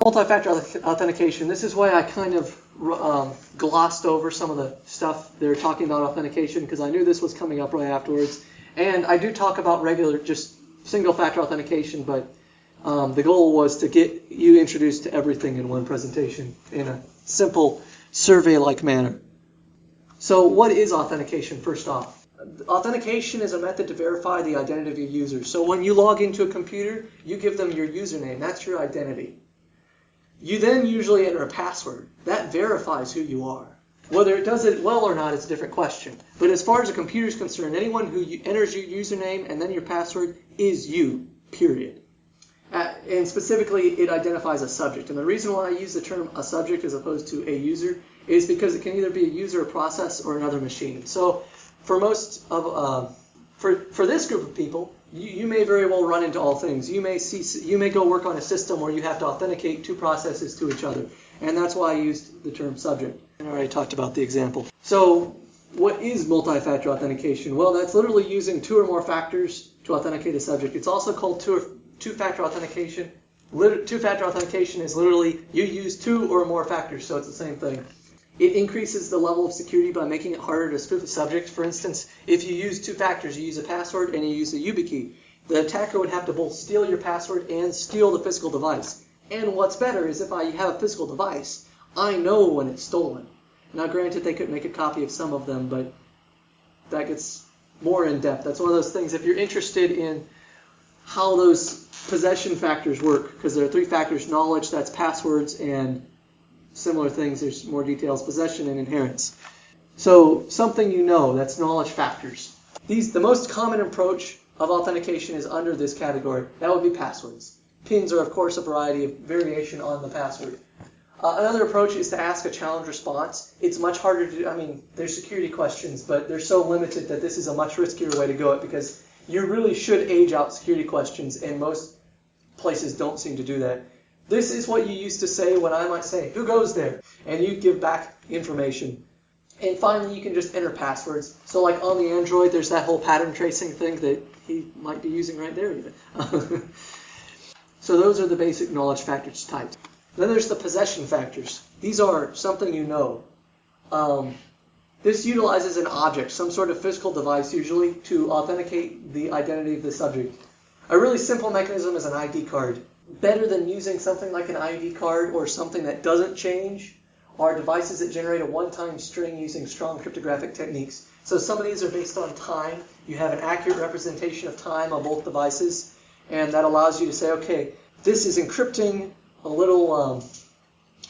Multi-factor authentication. This is why I kind of glossed over some of the stuff they were talking about authentication, because I knew this was coming up right afterwards. And I do talk about regular, just single-factor authentication, but the goal was to get you introduced to everything in one presentation in a simple survey-like manner. So what is authentication, first off? Authentication is a method to verify the identity of your user. So when you log into a computer, you give them your username. That's your identity. You then usually enter a password. That verifies who you are. Whether it does it well or not is a different question. But as far as a computer is concerned, anyone who enters your username and then your password is you, period. And specifically, it identifies a subject. And the reason why I use the term a subject as opposed to a user is because it can either be a user, a process, or another machine. So for most of for this group of people, you may very well run into all things. You may go work on a system where you have to authenticate two processes to each other, and that's why I used the term subject. And I already talked about the example. So what is multi-factor authentication? Well, that's literally using two or more factors to authenticate a subject. It's also called two-factor authentication. Two-factor authentication is literally you use two or more factors, so it's the same thing. It increases the level of security by making it harder to spoof a subject. For instance, if you use two factors, you use a password and you use a YubiKey, the attacker would have to both steal your password and steal the physical device. And what's better is if I have a physical device, I know when it's stolen. Now, granted, they could make a copy of some of them, but that gets more in depth. That's one of those things, if you're interested in how those possession factors work, because there are three factors: knowledge, that's passwords, and similar things, there's more details, possession and inherence. So something you know, that's knowledge factors. The most common approach of authentication is under this category. That would be passwords. Pins are, of course, a variety of variation on the password. Another approach is to ask a challenge response. It's much harder to do. I mean, there's security questions, but they're so limited that this is a much riskier way to go it, because you really should age out security questions, and most places don't seem to do that. This is what you used to say when I might say, "Who goes there?" And you give back information. And finally, you can just enter passwords. So like on the Android, there's that whole pattern tracing thing that he might be using right there even. So those are the basic knowledge factors types. Then there's the possession factors. These are something you know. This utilizes an object, some sort of physical device usually, to authenticate the identity of the subject. A really simple mechanism is an ID card. Better than using something like an ID card or something that doesn't change are devices that generate a one-time string using strong cryptographic techniques. So some of these are based on time. You have an accurate representation of time on both devices, and that allows you to say, okay, this is encrypting a little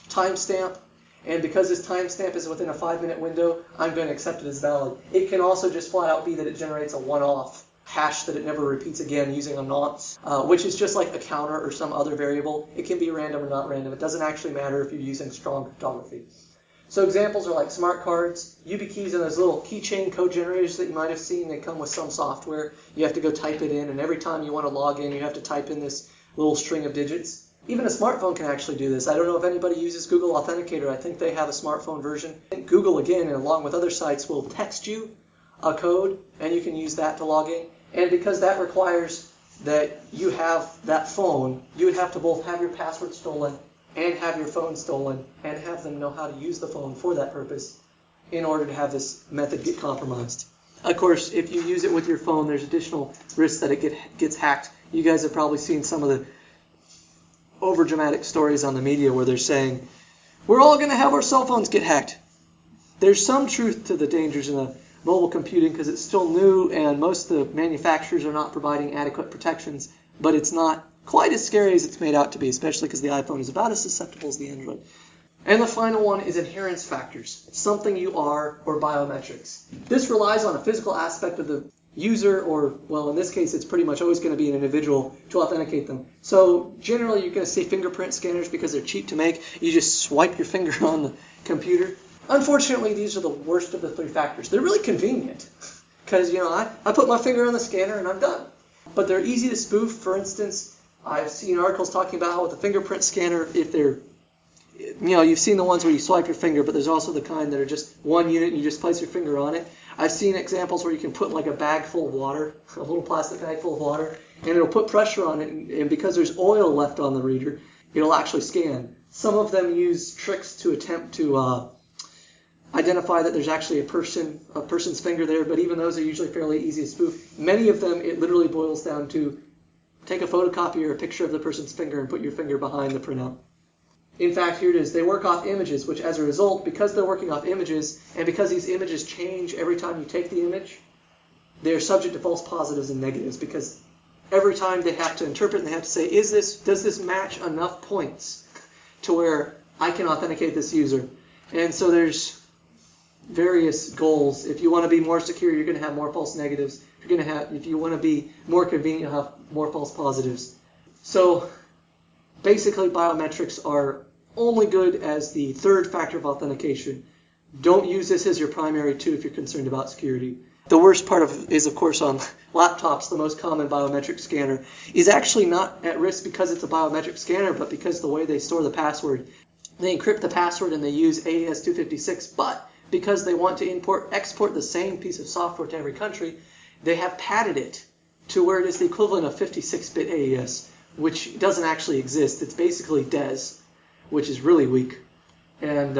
timestamp, and because this timestamp is within a 5-minute window, I'm going to accept it as valid. It can also just flat out be that it generates a one-off hash that it never repeats again using a nonce, which is just like a counter or some other variable. It can be random or not random. It doesn't actually matter if you're using strong cryptography. So examples are like smart cards, YubiKeys, and those little keychain code generators that you might have seen. They come with some software. You have to go type it in, and every time you want to log in, you have to type in this little string of digits. Even a smartphone can actually do this. I don't know if anybody uses Google Authenticator. I think they have a smartphone version. Google, again, and along with other sites, will text you a code, and you can use that to log in. And because that requires that you have that phone, you would have to both have your password stolen and have your phone stolen and have them know how to use the phone for that purpose in order to have this method get compromised. Of course, if you use it with your phone, there's additional risks that it gets hacked. You guys have probably seen some of the overdramatic stories on the media where they're saying, we're all going to have our cell phones get hacked. There's some truth to the dangers in the mobile computing because it's still new and most of the manufacturers are not providing adequate protections, but it's not quite as scary as it's made out to be, especially because the iPhone is about as susceptible as the Android. And the final one is inherence factors, something you are or biometrics. This relies on a physical aspect of the user, or, well, in this case, it's pretty much always going to be an individual to authenticate them. So generally, you're going to see fingerprint scanners because they're cheap to make. You just swipe your finger on the computer. Unfortunately, these are the worst of the three factors. They're really convenient because, I put my finger on the scanner and I'm done. But they're easy to spoof. For instance, I've seen articles talking about how with a fingerprint scanner, if they're, you've seen the ones where you swipe your finger, but there's also the kind that are just one unit and you just place your finger on it. I've seen examples where you can put like a bag full of water, a little plastic bag full of water, and it'll put pressure on it, and because there's oil left on the reader, it'll actually scan. Some of them use tricks to attempt to identify that there's actually a person's finger there, but even those are usually fairly easy to spoof. Many of them, it literally boils down to take a photocopy or a picture of the person's finger and put your finger behind the printout. In fact, here it is. They work off images, which as a result, because they're working off images, and because these images change every time you take the image, they're subject to false positives and negatives, because every time they have to interpret and they have to say, does this match enough points to where I can authenticate this user? And so there's various goals. If you want to be more secure, you're going to have more false negatives. If you want to be more convenient, you'll have more false positives. So basically, biometrics are only good as the third factor of authentication. Don't use this as your primary two if you're concerned about security. The worst part is, of course, on laptops, the most common biometric scanner is actually not at risk because it's a biometric scanner, but because the way they store the password. They encrypt the password and they use AES-256, but because they want to export the same piece of software to every country, they have padded it to where it is the equivalent of 56-bit AES, which doesn't actually exist. It's basically DES, which is really weak, and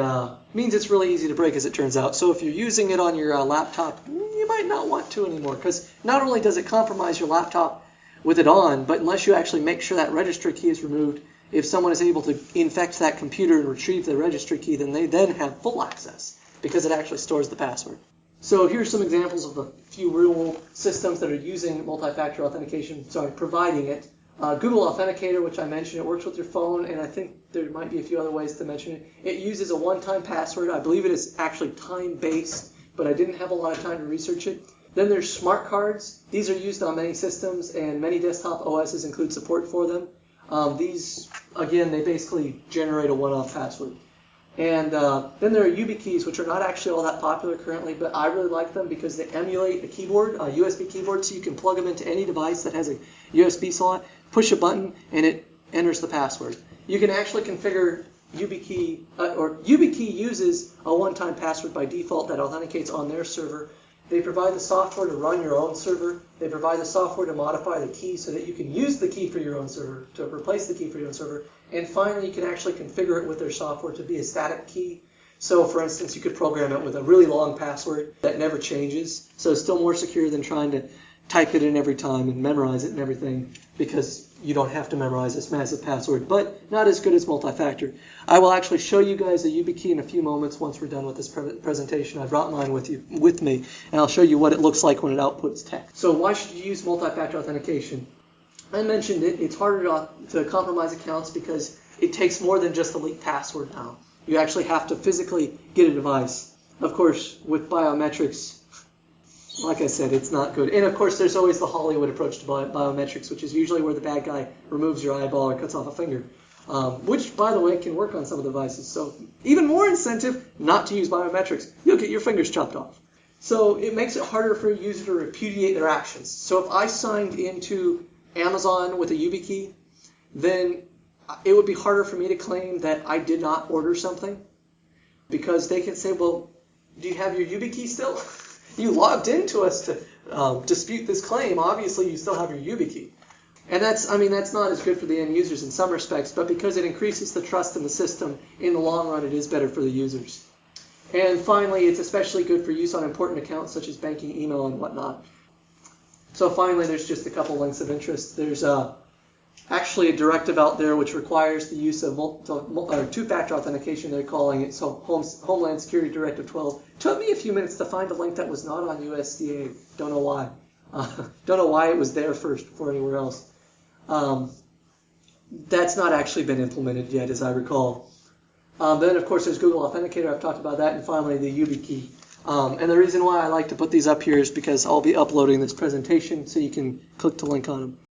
means it's really easy to break, as it turns out. So if you're using it on your laptop, you might not want to anymore, because not only does it compromise your laptop with it on, but unless you actually make sure that registry key is removed, if someone is able to infect that computer and retrieve the registry key, then they then have full access, because it actually stores the password. So here's some examples of a few real-world systems that are using multi-factor authentication, providing it. Google Authenticator, which I mentioned, it works with your phone, and I think there might be a few other ways to mention it. It uses a one-time password. I believe it is actually time-based, but I didn't have a lot of time to research it. Then there's smart cards. These are used on many systems, and many desktop OSs include support for them. These, again, they basically generate a one-off password. And then there are YubiKeys, which are not actually all that popular currently, but I really like them because they emulate a keyboard, a USB keyboard, so you can plug them into any device that has a USB slot, push a button, and it enters the password. You can actually configure YubiKey, or YubiKey uses a one-time password by default that authenticates on their server. They provide the software to run your own server. They provide the software to modify the key so that you can use the key for your own server, to replace the key for your own server. And finally, you can actually configure it with their software to be a static key. So, for instance, you could program it with a really long password that never changes. So it's still more secure than trying to type it in every time and memorize it and everything, because you don't have to memorize this massive password, but not as good as multi-factor. I will actually show you guys the YubiKey in a few moments once we're done with this presentation. I brought mine with me, and I'll show you what it looks like when it outputs text. So why should you use multi-factor authentication? I mentioned it. It's harder to compromise accounts because it takes more than just a leaked password now. You actually have to physically get a device. Of course, with biometrics, like I said, it's not good. And of course, there's always the Hollywood approach to biometrics, which is usually where the bad guy removes your eyeball or cuts off a finger, which, by the way, can work on some of the devices. So even more incentive not to use biometrics. You'll get your fingers chopped off. So it makes it harder for a user to repudiate their actions. So if I signed into Amazon with a YubiKey, then it would be harder for me to claim that I did not order something, because they can say, well, do you have your YubiKey still? You logged into us to dispute this claim. Obviously, you still have your YubiKey. And that's not as good for the end users in some respects, but because it increases the trust in the system, in the long run, it is better for the users. And finally, it's especially good for use on important accounts such as banking, email, and whatnot. So finally, there's just a couple links of interest. There's actually a directive out there which requires the use of two-factor authentication, they're calling it. So Homeland Security Directive 12. Took me a few minutes to find a link that was not on USDA. Don't know why. Don't know why it was there first before anywhere else. That's not actually been implemented yet, as I recall. Then, of course, there's Google Authenticator. I've talked about that. And finally, the YubiKey. And the reason why I like to put these up here is because I'll be uploading this presentation, so you can click to link on them.